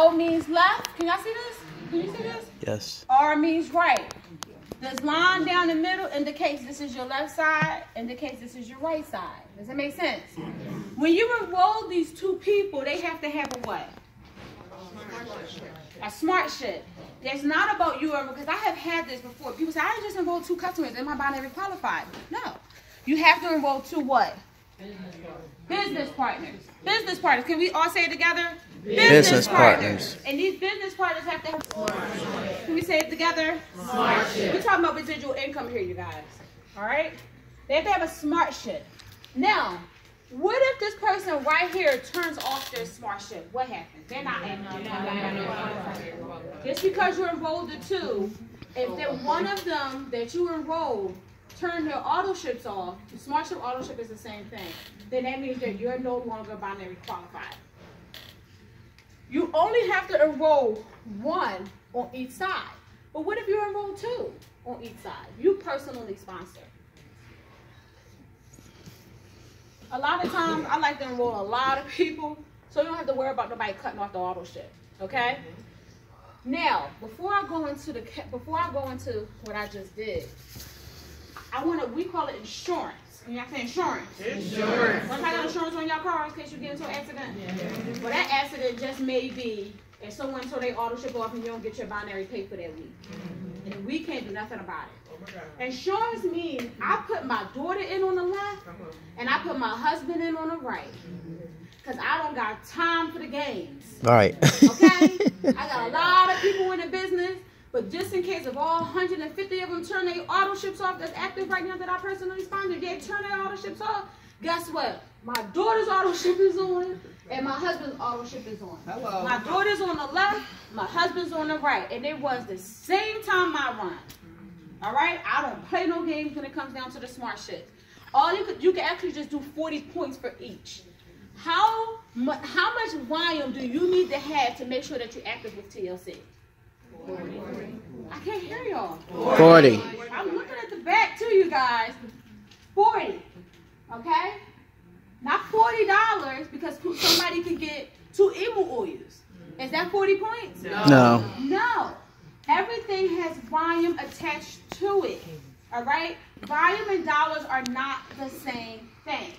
L means left. Can y'all see this? Can you see this? Yes. R means right. This line down the middle indicates this is your left side, indicates this is your right side. Does that make sense? When you enroll these two people, they have to have a what? A smart ship. It's not about you, because I have had this before. People say, I just enrolled 2 customers. Am I binary qualified? No. You have to enroll 2 what? Business partners. Business partners. Can we all say it together? Business partners. And these business partners have to have smart ship. Can we say it together? Smart ship. We're talking about residual income here, you guys. All right? They have to have a smart ship. Now, what if this person right here turns off their smart ship? What happens? They're not just because you enrolled the 2, if then one of them that you enrolled turn their auto ships off, the smart ship auto ship is the same thing, then that means that you're no longer binary qualified. You only have to enroll 1 on each side. But what if you enroll 2 on each side? You personally sponsor. A lot of times, I like to enroll a lot of people, so you don't have to worry about nobody cutting off the auto ship. Okay? Now, before I go into what I just did, we call it insurance. Can y'all say insurance? Insurance. What kind of insurance on your car in case you get into an accident? Yeah. Well, that accident just may be if someone told they auto ship off and you don't get your binary pay for that week. And we can't do nothing about it. Insurance means I put my daughter in on the left and I put my husband in on the right. Because I don't got time for the games. All right. Okay? I got a lot of people in the business, but just in case if all 150 of them turn their auto ships off that's active right now that I personally sponsored, they turn their auto ships off, guess what? My daughter's auto ship is on and my husband's auto ship is on. Hello. My daughter's on the left, my husband's on the right. And it was the same time I run. All right? I don't play no games when it comes down to the smart shit. You can actually just do 40 points for each. How much volume do you need to have to make sure that you're active with TLC? 40. I can't hear y'all. 40. I'm looking at the back too, you guys. 40. Okay? Not $40 because somebody can get 2 emu oils. Is that 40 points? No. No. Everything has volume attached to it. All right? Volume and dollars are not the same thing.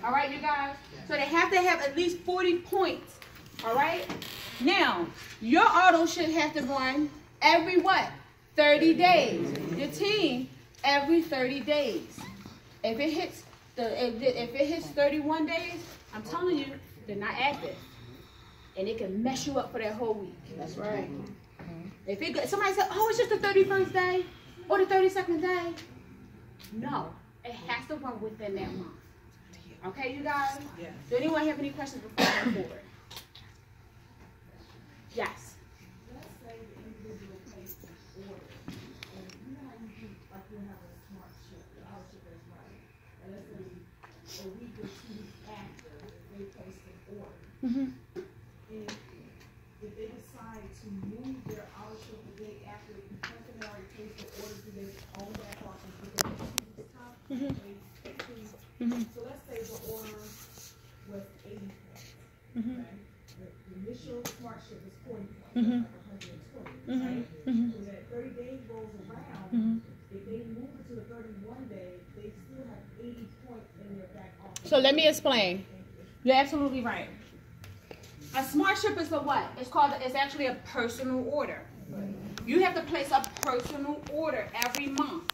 All right, you guys? So they have to have at least 40 points. All right? Now, your auto should have to run every what? 30 days. Your team every 30 days. If it hits 31 days, I'm telling you, they're not active. And it can mess you up for that whole week. That's right. If somebody said, oh, it's just the 31st day or the 32nd day. No, it has to run within that month. Okay, you guys? Yeah. Do anyone have any questions before I go forward? Yes. Let's say the individual placed an order, and you know how you do, like you have a smart ship, the auto ship is right. And let's say a week or 2 weeks after they placed an order. And if they decide to move their auto ship the day after the person that already placed the order, do they own that off and put their top? So let's say the order was 80 points. Okay? The initial smart ship is 40 points, like 120, right? So that 30 days rolls around, if they move it to the 31 day, they still have 80 points in their back office. So let me explain. You're absolutely right. A smart ship is a what? It's actually a personal order. You have to place a personal order every month.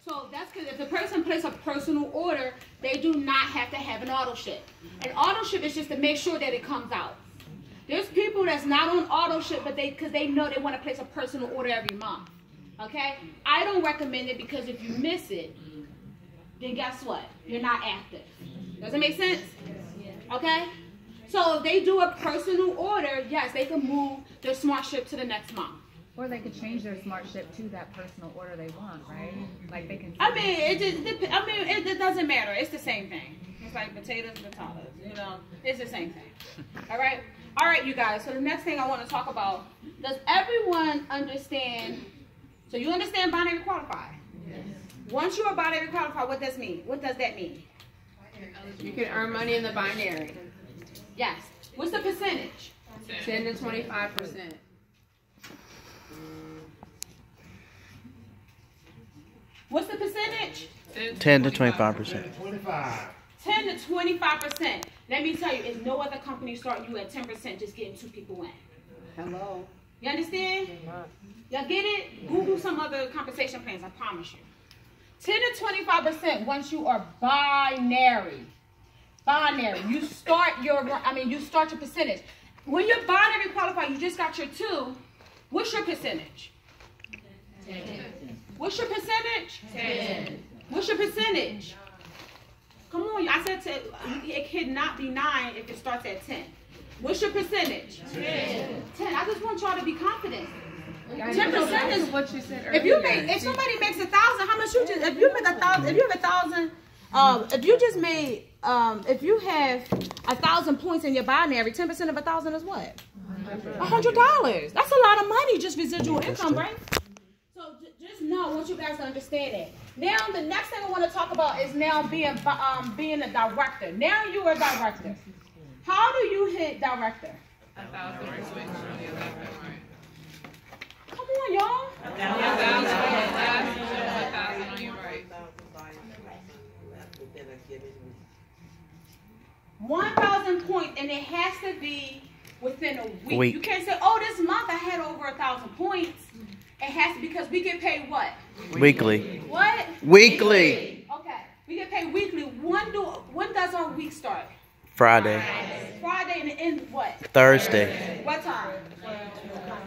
So that's because if the person places a personal order, they do not have to have an auto ship. An auto ship is just to make sure that it comes out. There's people that's not on auto ship, but because they know they want to place a personal order every month. Okay? I don't recommend it because if you miss it, then guess what? You're not active. Does it make sense? Okay? So if they do a personal order, yes, they can move their smart ship to the next month. Or they could change their smart ship to that personal order they want, right? Like they can. It doesn't matter. It's the same thing. It's like potatoes and potatoes. You know, it's the same thing. All right, you guys. So the next thing I want to talk about: does everyone understand? So you understand binary qualified? Yes. Once you're binary qualified, what does that mean? What does that mean? You can earn money in the binary. Yes. What's the percentage? 10 to 25%. What's the percentage? 10 to 25%. 10 to 25%. Let me tell you, it's no other company starting you at 10% just getting 2 people in. Hello. You understand? Y'all get it? Google some other compensation plans, I promise you. 10 to 25% once you are binary. Binary. You start your percentage. When you're binary qualified, you just got your 2. What's your percentage? 10. What's your percentage? 10. What's your percentage? Come on, I said it cannot be 9 if it starts at 10. What's your percentage? 10. 10. I just want y'all to be confident. 10% is what you said earlier. if somebody makes 1,000, how much you just? If you make 1,000, if you have 1,000, if you just made, if you have 1,000 points in your binary, 10% of 1,000 is what? $100. That's a lot of money, just residual income, right? So just know, I want you guys to understand that. Now, the next thing I want to talk about is now being a director. Now you are a director. How do you hit director? 1,000 switch on your left and right. Come on, y'all. 1,000 on your right. 1,000 points, and it has to be within a week. You can't say, "Oh, this month I had over 1,000 points." It has to, because we get paid what? Weekly. What? Weekly. Okay, we get paid weekly. When does our week start? Friday. Friday and end what? Thursday. What time?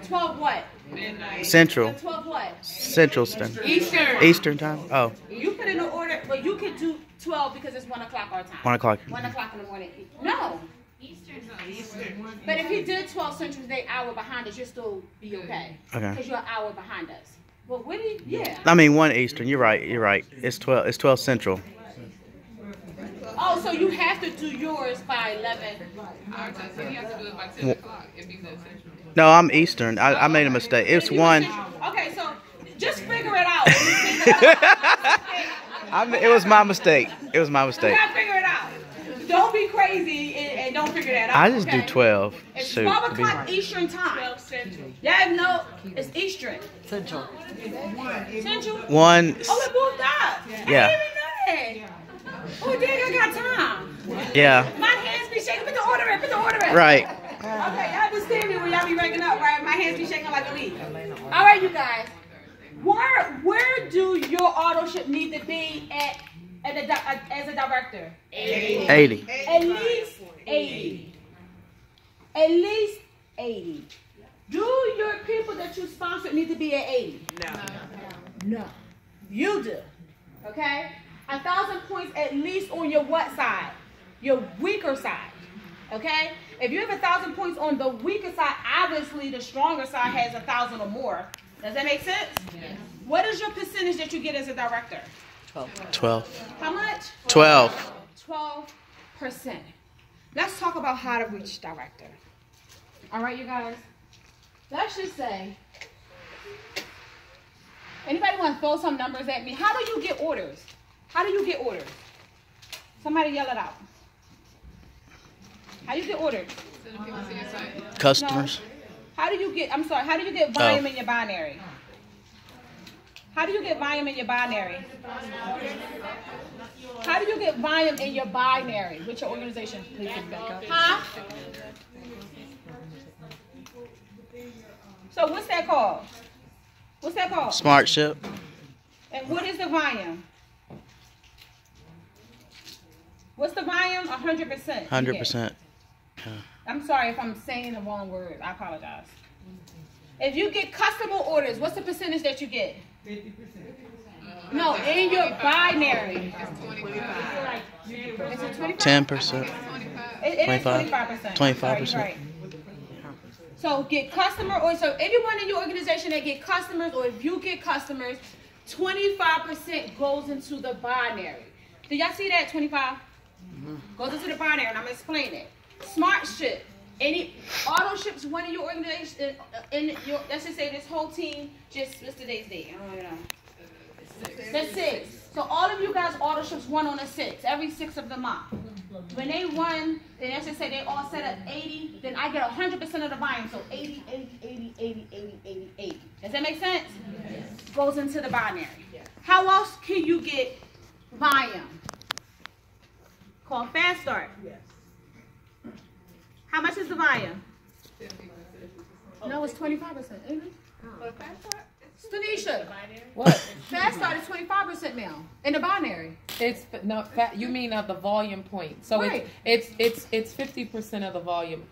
12 what? Midnight. Central. 12 what? Central Standard. Eastern. Eastern time. Oh. You put in an order, but you could do 12 because it's 1 o'clock our time. 1 o'clock. 1 o'clock in the morning. No. Eastern. But if you did 12 Central, they hour behind us, you'll still be okay. Okay. Because you're an hour behind us. But what do you, yeah. I mean 1 Eastern. You're right. You're right. It's 12. It's 12 Central. Oh, so you have to do yours by 11. So you have to do it by 10 o'clock if you said Central. No, I'm Eastern. I made a mistake. It's 1. Okay, so just figure it out. It was my mistake. It was my You mistake. gotta figure it out. Don't be crazy and don't figure that out. I just do okay? 12. It's Shoot. 12 o'clock Eastern time. 12 Central. Yeah, no, it's Eastern. Central. Central? 1. Oh, it moved up. Yeah. I didn't even know that. Oh, dang, I got time. Yeah. My hands be shaking. Put the order in. Put the order in. Right. Okay, y'all understand me when y'all be ranking up, right? My hands be shaking like a leaf. All right, you guys. Where do your auto ship need to be as a director? 80. At least 80. At least 80. Do your people that you sponsor need to be at 80? No. You do. Okay? 1,000 points at least on your what side? Your weaker side. Okay? If you have 1,000 points on the weaker side, obviously the stronger side has 1,000 or more. Does that make sense? Yes. What is your percentage that you get as a director? 12. How much? 12. 12%. Let's talk about how to reach director. All right, you guys? Let's just say, anybody want to throw some numbers at me? How do you get orders? How do you get orders? Somebody yell it out. How do you get orders? Send people to your site. Customers. No. How do you get volume in your binary? How do you get volume in your binary? How do you get volume in your binary with your organization? Huh? So what's that called? What's that called? Smart ship. And what is the volume? What's the volume? 100%. 100%. I'm sorry if I'm saying the wrong word. I apologize. If you get customer orders, what's the percentage that you get? 50%. No, in your binary. It's 25. Is it 25? 10%. It is 25. 25%. 25%. Sorry, right. So get customer orders. So anyone in your organization that get customers, or if you get customers, 25% goes into the binary. Do y'all see that? 25 goes into the binary, and I'm gonna explain it. Smart ship. Any auto ships one in your organization, let's just say this whole team, what's today's date? I don't know. The 6th. So all of you guys auto ships run on the 6th, every 6th of the month. When they run, then let's just say they all set up 80, then I get 100% of the volume. So 80, 80, 80, 80, 80, 80, 80. Does that make sense? Yes. Goes into the binary. Yes. How else can you get volume? Called fast start. Yes. How much is the volume? 50%. No, it's 25%, isn't it? For the fast start? Tanisha, What? fast start is 25% now in the binary. It's no. You mean of the volume point? So Right. it's 50% of the volume.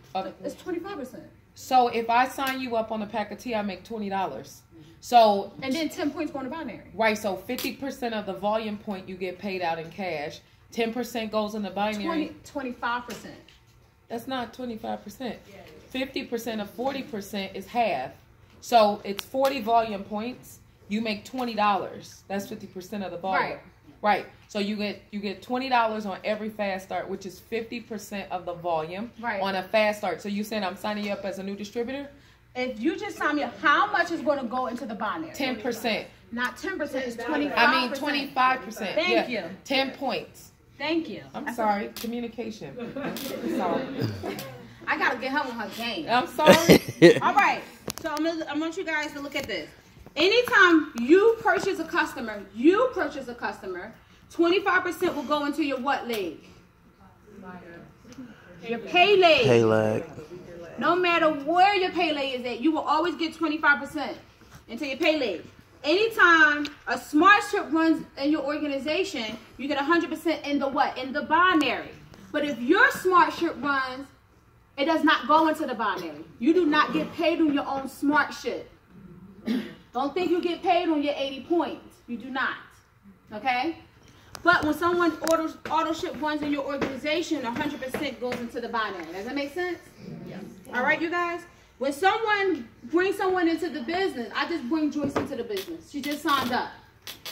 It's 25%. So if I sign you up on a pack of tea, I make $20. So And then 10 points going to binary. right. So 50% of the volume point you get paid out in cash. 10% goes in the binary. 25%. That's not 25%. 50% of 40% is half. So it's 40 volume points. You make $20. That's 50% of the volume. Right. Right. So you get $20 on every fast start, which is 50% of the volume Right. on a fast start. So you saying I'm signing you up as a new distributor? If you just tell me how much is going to go into the binary? 10%. Not 10%, it's 25%. I mean 25%. Thank you. 10 points. Thank you. I'm sorry. Communication. Sorry. I got to get her on her game. I'm sorry. All right. So I want you guys to look at this. Anytime you purchase a customer, 25% will go into your what leg? Your pay leg. Pay lag. No matter where your pay leg is at, you will always get 25% into your pay leg. Anytime a smart strip runs in your organization, you get 100% in the what? In the binary. But if your smart strip runs, it does not go into the binary. You do not get paid on your own smart ship. Don't think you get paid on your 80 points. You do not. Okay? But when someone auto ship runs in your organization, 100% goes into the binary. Does that make sense? Yes. All right, you guys? When someone brings someone into the business, I just bring Joyce into the business. She just signed up.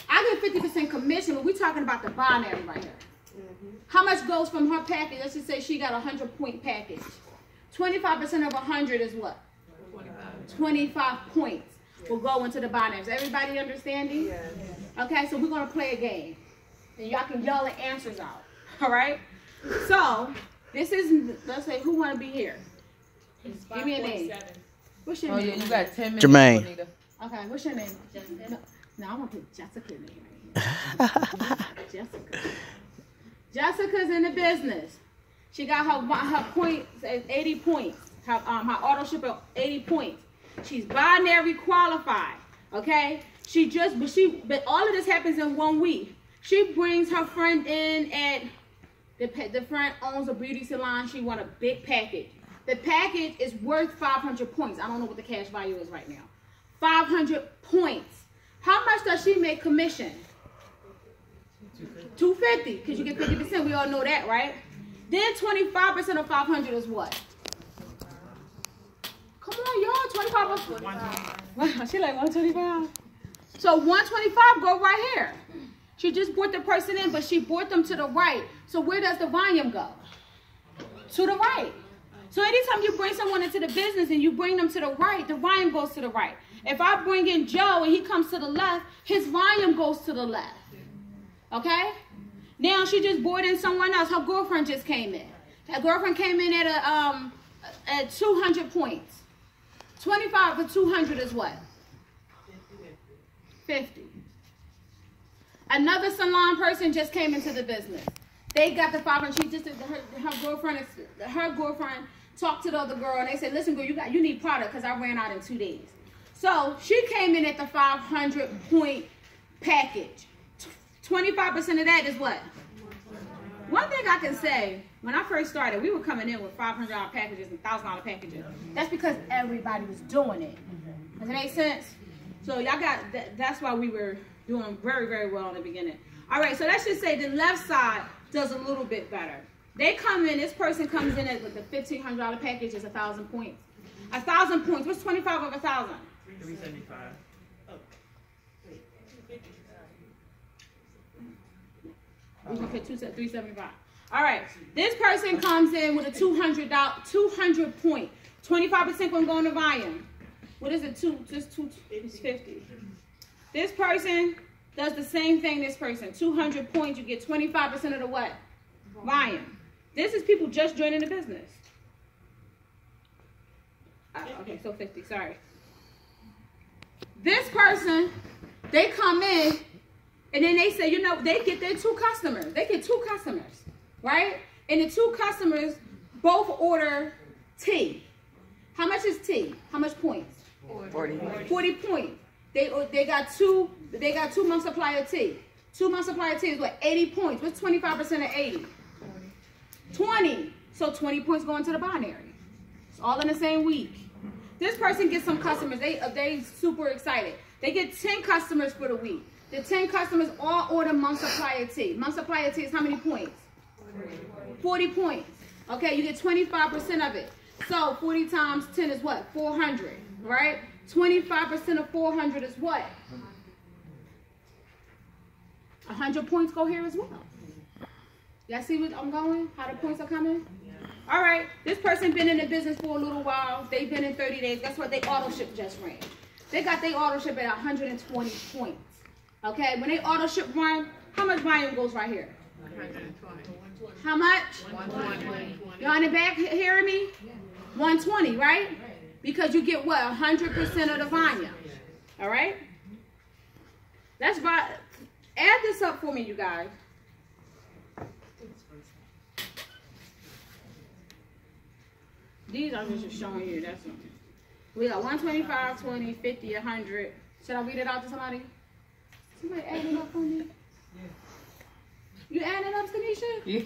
I get 50% commission, but we're talking about the binary right here. How much goes from her package? Let's just say she got a 100-point package. 25% of 100 is what? 25 points will go into the binary. Is everybody understanding? Yes. Okay, so we're going to play a game. And y'all can yell the answers out. All right? So, this is, let's say, who want to be here? Give me a name. What's your name? Yeah, you got 10 minutes. Jermaine. Bonita. Okay, what's your name? Jessica. No, I want to put Jessica's name right here. Jessica. Jessica's in the business. She got her points at 80 points. Her auto ship at 80 points. She's binary qualified. Okay? But all of this happens in 1 week. She brings her friend in at the friend owns a beauty salon. She won a big package. The package is worth 500 points. I don't know what the cash value is right now. 500 points. How much does she make commission? 250, because you get 50%. We all know that, right? Then 25% of 500 is what? Come on, y'all. 25. She like 125. So 125 go right here. She just brought the person in, but she brought them to the right. So where does the volume go? To the right. So anytime you bring someone into the business and you bring them to the right, the volume goes to the right. If I bring in Joe and he comes to the left, his volume goes to the left. Okay? Now she just brought in someone else. Her girlfriend just came in. Her girlfriend came in at 200 points. 25 for 200 is what? 50. Another salon person just came into the business. They got the 500. She just her girlfriend talked to the other girl and they said, "Listen, girl, you need product because I ran out in 2 days." So she came in at the 500 point package. 25% of that is what? One thing I can say, when I first started, we were coming in with $500 packages and $1,000 packages. That's because everybody was doing it. Does it make sense? So y'all got that's why we were doing very, very well in the beginning. All right, so let's just say the left side does a little bit better. They come in, this person comes in with the $1,500 package is 1,000 points. 1,000 points. What's 25 of 1,000? 375. We're gonna put 375. All right, this person comes in with a $200 point. 25% gonna go in the volume. What is it? It's 50. This person does the same thing. This person 200 points. You get 25% of the what? Volume. This is people just joining the business. Okay, so 50, sorry. This person, they come in, and then they say, you know, they get their 2 customers. They get 2 customers, right? And the 2 customers both order tea. How much is tea? How much points? 40 points. They got 2 months supply of tea. 2 months supply of tea is what? 80 points. What's 25% of 80? 20. So 20 points going to the binary. It's all in the same week. This person gets some customers. They super excited. They get 10 customers for the week. The 10 customers all order month supply of tea. Month supply of tea is how many points? 40 points. Okay, you get 25% of it. So 40 times 10 is what? 400, right? 25% of 400 is what? 100 points go here as well. Y'all see what I'm going? How the points are coming? All right, this person been in the business for a little while. They've been in 30 days. Guess what? They auto ship just ran. They got their auto ship at 120 points. Okay, when they auto ship run, how much volume goes right here? 120. How much? 120. Y'all in the back hearing me? 120, right? Because you get what? 100% of the volume. All right? That's right. Add this up for me, you guys. These are just showing you. That's all. We got 125, 20, 50, 100. Should I read it out to somebody? Somebody add it up for me? You adding up, Tanisha? Yeah.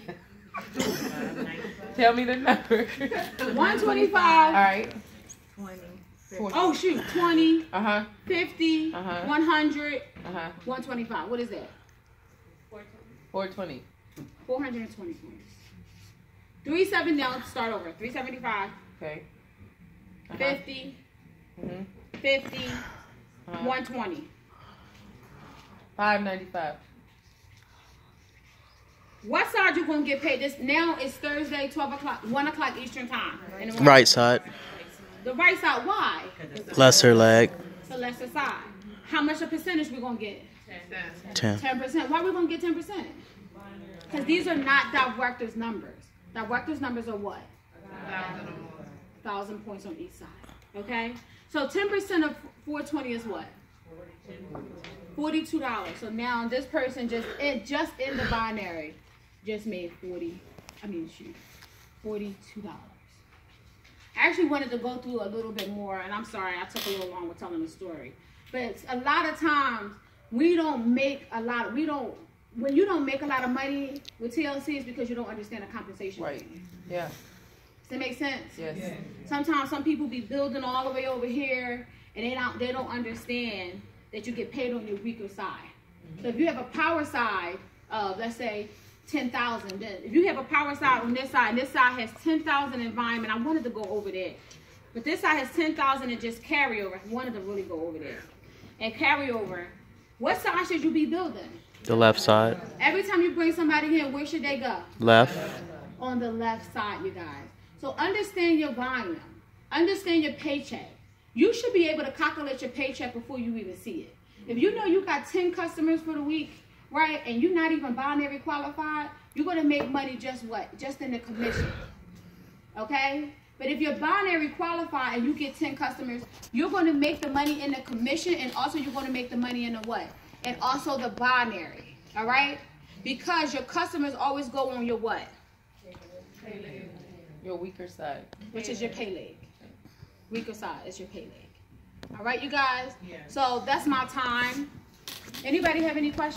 Tell me the number. 125. All right. 20. Oh, shoot. 20, Uh-huh. 50, Uh-huh. 100, Uh-huh. 125. What is that? 420. 420 points. 37 down, start over. 375, Okay. 50, Mm-hmm. 50, 120. 595. What side you gonna get paid? This now is Thursday, 12 o'clock, 1 o'clock Eastern time. In the morning. Right side. The right side, why? Lesser leg. The lesser side. How much a percentage we gonna get? 10. 10%. Why we gonna get 10%? Because these are not directors' numbers. Directors' numbers are what? 1,000 points on each side. Okay? So 10% of 420 is what? $42. So now this person just in the binary just made $42. I actually wanted to go through a little bit more, and I'm sorry, I took a little long with telling the story. But a lot of times when you don't make a lot of money with TLC, it's because you don't understand the compensation. Right. Yeah. Does that make sense? Yes. Yeah. Sometimes some people be building all the way over here, and they don't understand that you get paid on your weaker side. So if you have a power side of, let's say, 10,000, then if you have a power side on this side, and this side has 10,000 in volume, and I wanted to go over there, but this side has 10,000 and just carryover. I wanted to really go over there and carryover. What side should you be building? The left side. Every time you bring somebody in, where should they go? Left. On the left side, you guys. So understand your volume. Understand your paycheck. You should be able to calculate your paycheck before you even see it. If you know you got 10 customers for the week, right, and you're not even binary qualified, you're going to make money just what? Just in the commission. Okay? But if you're binary qualified and you get 10 customers, you're going to make the money in the commission, and also you're going to make the money in the what? And also the binary. All right? Because your customers always go on your what? Your weaker side. Which is your pay leg. Weaker side is your pay leg. All right, you guys? So that's my time. Anybody have any questions?